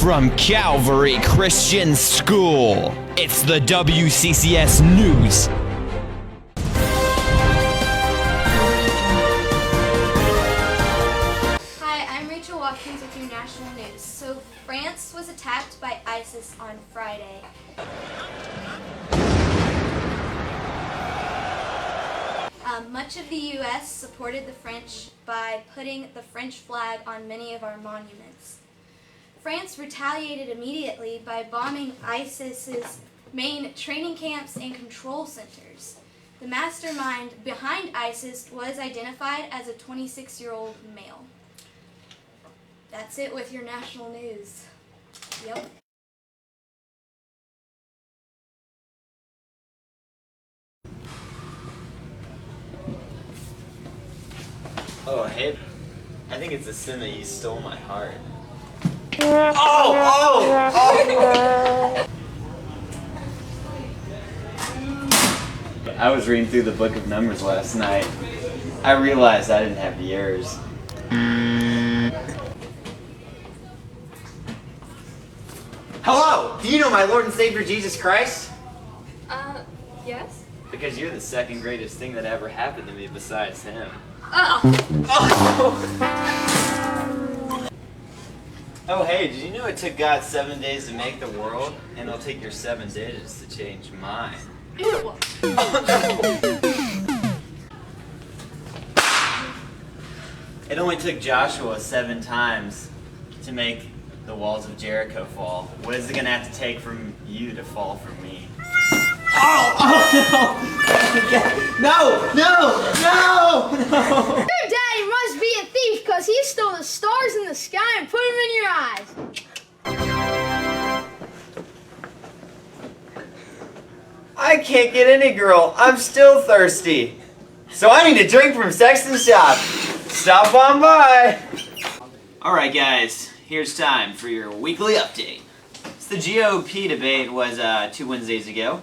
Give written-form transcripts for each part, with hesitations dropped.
from Calvary Christian School, it's the WCCS News. Hi, I'm Rachel Watkins with your national news. So France was attacked by ISIS on Friday. Much of the U.S. supported the French by putting the French flag on many of our monuments. France retaliated immediately by bombing ISIS's main training camps and control centers. The mastermind behind ISIS was identified as a 26-year-old male. That's it with your national news. Yep. Oh, hey, I think it's a sin that you stole my heart. Oh! I was reading through the book of Numbers last night. I realized I didn't have yours. Hello! Do you know my Lord and Savior Jesus Christ? Yes? Because you're the second greatest thing that ever happened to me besides him. Oh, hey, did you know it took God 7 days to make the world? And it'll take your 7 days to change mine. Ew. It only took Joshua 7 times to make the walls of Jericho fall. What is it going to have to take from you to fall for me? No! Your daddy must be a thief because he stole the stars in the sky and put them in your eyes. I can't get any girl. I'm still thirsty. So I need a drink from Sexton's shop. Stop on by. Alright guys, here's time for your weekly update. So the GOP debate was 2 Wednesdays ago.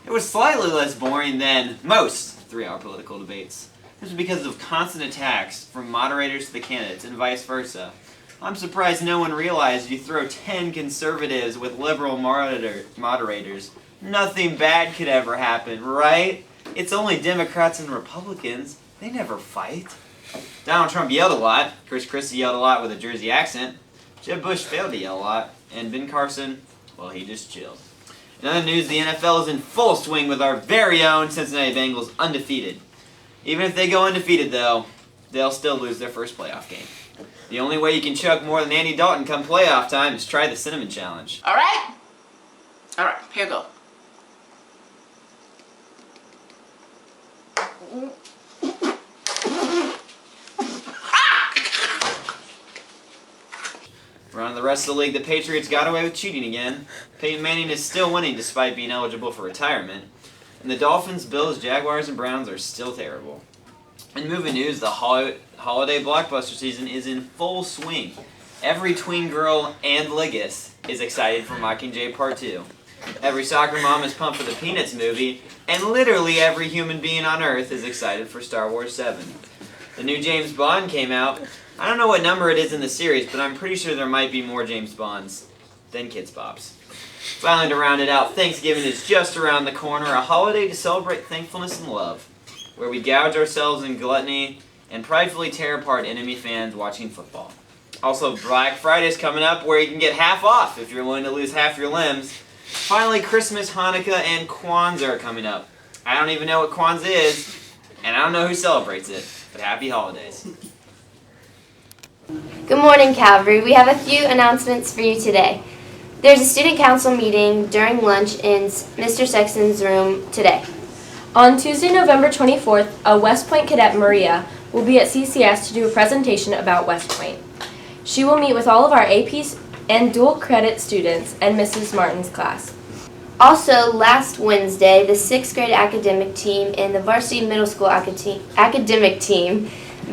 It was slightly less boring than most 3-hour political debates. This was because of constant attacks from moderators to the candidates and vice versa. I'm surprised no one realized you throw 10 conservatives with liberal moderators. Nothing bad could ever happen, right? It's only Democrats and Republicans. They never fight. Donald Trump yelled a lot. Chris Christie yelled a lot with a Jersey accent. Jeb Bush failed to yell a lot. And Ben Carson, well, he just chilled. In other news, the NFL is in full swing with our very own Cincinnati Bengals undefeated. Even if they go undefeated, though, they'll still lose their first playoff game. The only way you can choke more than Andy Dalton come playoff time is try the Cinnamon Challenge. Alright, here you go. Around the rest of the league, the Patriots got away with cheating again. Peyton Manning is still winning despite being eligible for retirement. And the Dolphins, Bills, Jaguars, and Browns are still terrible. In movie news, the holiday blockbuster season is in full swing. Every tween girl and Liggis is excited for Mockingjay Part 2. Every soccer mom is pumped for the Peanuts movie, and literally every human being on Earth is excited for Star Wars 7. The new James Bond came out. I don't know what number it is in the series, but I'm pretty sure there might be more James Bonds than Kids Bops. Finally, to round it out, Thanksgiving is just around the corner, a holiday to celebrate thankfulness and love, where we gouge ourselves in gluttony and pridefully tear apart enemy fans watching football. Also, Black Friday's coming up, where you can get half off if you're willing to lose half your limbs. Finally, Christmas, Hanukkah, and Kwanzaa are coming up. I don't even know what Kwanzaa is, and I don't know who celebrates it, but happy holidays. Good morning, Calvary. We have a few announcements for you today. There's a student council meeting during lunch in Mr. Sexton's room today. On Tuesday, November 24th, a West Point cadet, Maria, will be at CCS to do a presentation about West Point. She will meet with all of our APs and dual credit students and Mrs. Martin's class. Also, last Wednesday, the 6th grade academic team and the varsity middle school academic team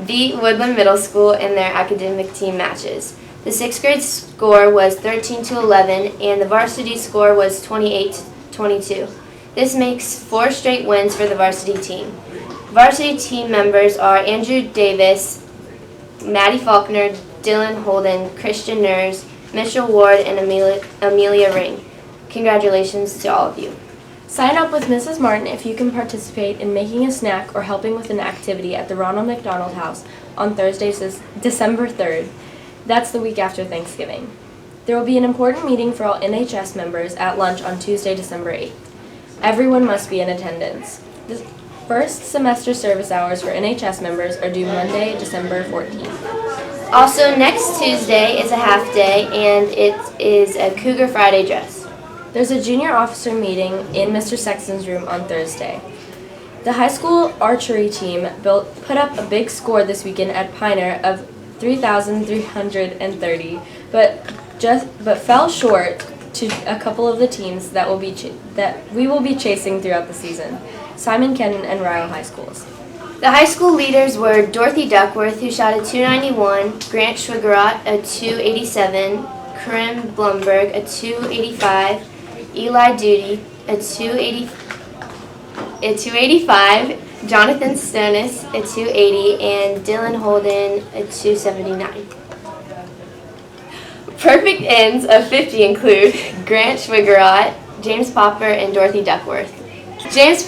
beat Woodland Middle School in their academic team matches. The 6th grade score was 13-11 and the varsity score was 28-22. This makes 4 straight wins for the varsity team. Varsity team members are Andrew Davis, Maddie Faulkner, Dylan Holden, Christian Nurs, Mitchell Ward, and Amelia Ring. Congratulations to all of you. Sign up with Mrs. Martin if you can participate in making a snack or helping with an activity at the Ronald McDonald House on Thursday, December 3rd. That's the week after Thanksgiving. There will be an important meeting for all NHS members at lunch on Tuesday, December 8th. Everyone must be in attendance. The first semester service hours for NHS members are due Monday, December 14th. Also, next Tuesday is a half day, and it is a Cougar Friday dress. There's a junior officer meeting in Mr. Sexton's room on Thursday. The high school archery team put up a big score this weekend at Pioneer of 3,330, but fell short to a couple of the teams that we will be chasing throughout the season: Simon Kenton and Ryle High Schools. The high school leaders were Dorothy Duckworth, who shot a 291, Grant Schwigerot, a 287, Corinne Blumberg, a 285, Eli Duty, a 285, Jonathan Stonis, a 280, and Dylan Holden, a 279. Perfect ends of 50 include Grant Schwigerot, James Popper, and Dorothy Duckworth. James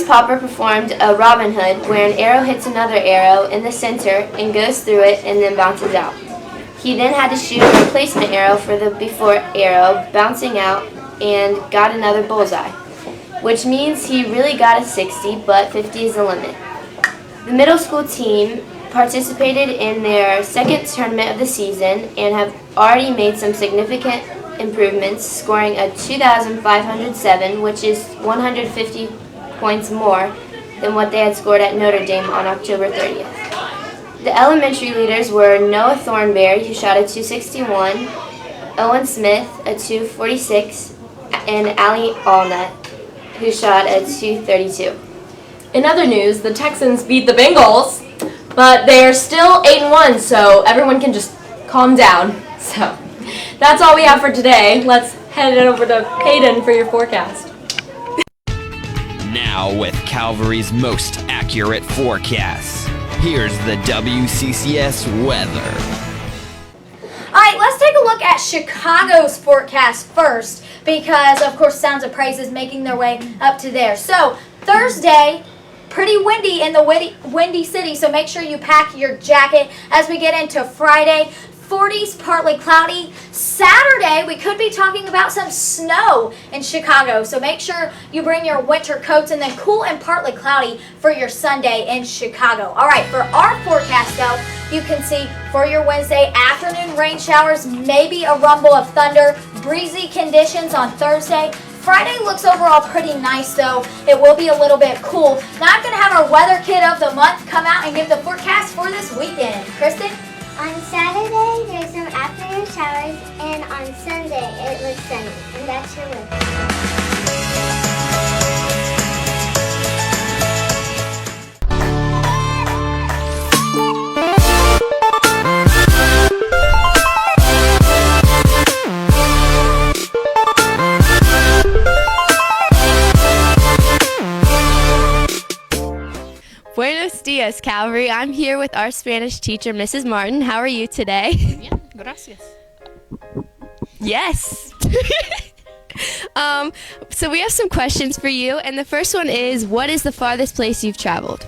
Popper performed a Robin Hood, where an arrow hits another arrow in the center and goes through it and then bounces out. He then had to shoot a replacement arrow for the before arrow, bouncing out, and got another bullseye, which means he really got a 60, but 50 is the limit. The middle school team participated in their second tournament of the season and have already made some significant improvements, scoring a 2,507, which is 150 points more than what they had scored at Notre Dame on October 30th. The elementary leaders were Noah Thornberry, who shot a 261, Owen Smith, a 246, and Allie Allnut, who shot a 232. In other news, the Texans beat the Bengals, but they are still 8-1, so everyone can just calm down. So that's all we have for today. Let's head it over to Hayden for your forecast. Now with Calvary's most accurate forecasts, here's the WCCS weather. All right, let's take a look at Chicago's forecast first, because of course Sounds of Praise is making their way up to there. So Thursday, pretty windy in the windy city, so make sure you pack your jacket. As we get into Friday, 40s, partly cloudy. Saturday, we could be talking about some snow in Chicago, so make sure you bring your winter coats, and then cool and partly cloudy for your Sunday in Chicago. All right, for our forecast, though, you can see for your Wednesday, afternoon rain showers, maybe a rumble of thunder, breezy conditions on Thursday. Friday looks overall pretty nice, though. It will be a little bit cool. Now I'm going to have our weather kid of the month come out and give the forecast for this weekend. Kristen? On Saturday, there's some afternoon showers, and on Sunday, it looks sunny. And that's your weather. Buenos dias, Calvary. I'm here with our Spanish teacher, Mrs. Martin. How are you today? Bien, gracias. Yes. So we have some questions for you, and the first one is, what is the farthest place you've traveled?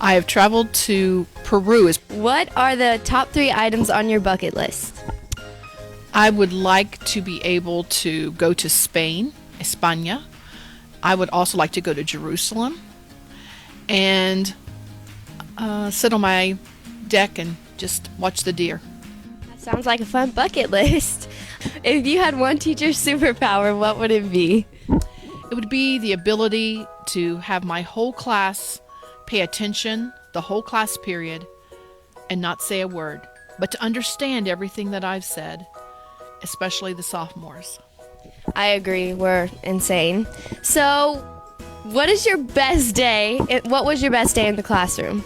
I have traveled to Peru. What are the top 3 items on your bucket list? I would like to be able to go to Spain, España. I would also like to go to Jerusalem and sit on my deck and just watch the deer. That sounds like a fun bucket list. If you had one teacher's superpower, what would it be? It would be the ability to have my whole class pay attention, the whole class period, and not say a word, but to understand everything that I've said, especially the sophomores. I agree, we're insane. So, what is your best day? What was your best day in the classroom?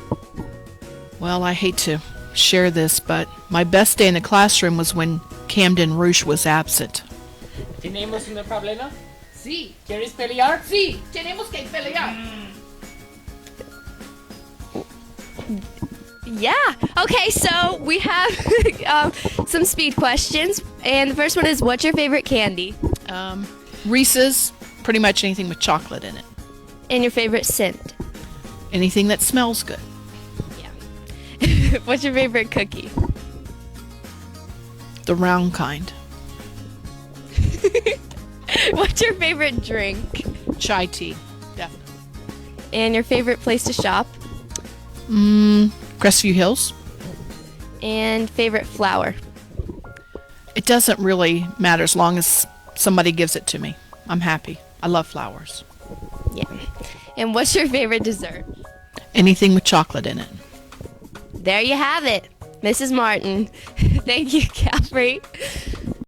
Well, I hate to share this, but my best day in the classroom was when Camden Roosh was absent. ¿Tenemos un problema? Sí. ¿Quieres pelear? Sí. Tenemos que pelear. Yeah. Okay, so we have some speed questions. And the first one is, what's your favorite candy? Reese's, pretty much anything with chocolate in it. And your favorite scent? Anything that smells good. What's your favorite cookie? The round kind. What's your favorite drink? Chai tea, definitely. And your favorite place to shop? Crestview Hills. And favorite flower? It doesn't really matter as long as somebody gives it to me. I'm happy. I love flowers. Yeah. And what's your favorite dessert? Anything with chocolate in it. There you have it, Mrs. Martin. Thank you, Calvary.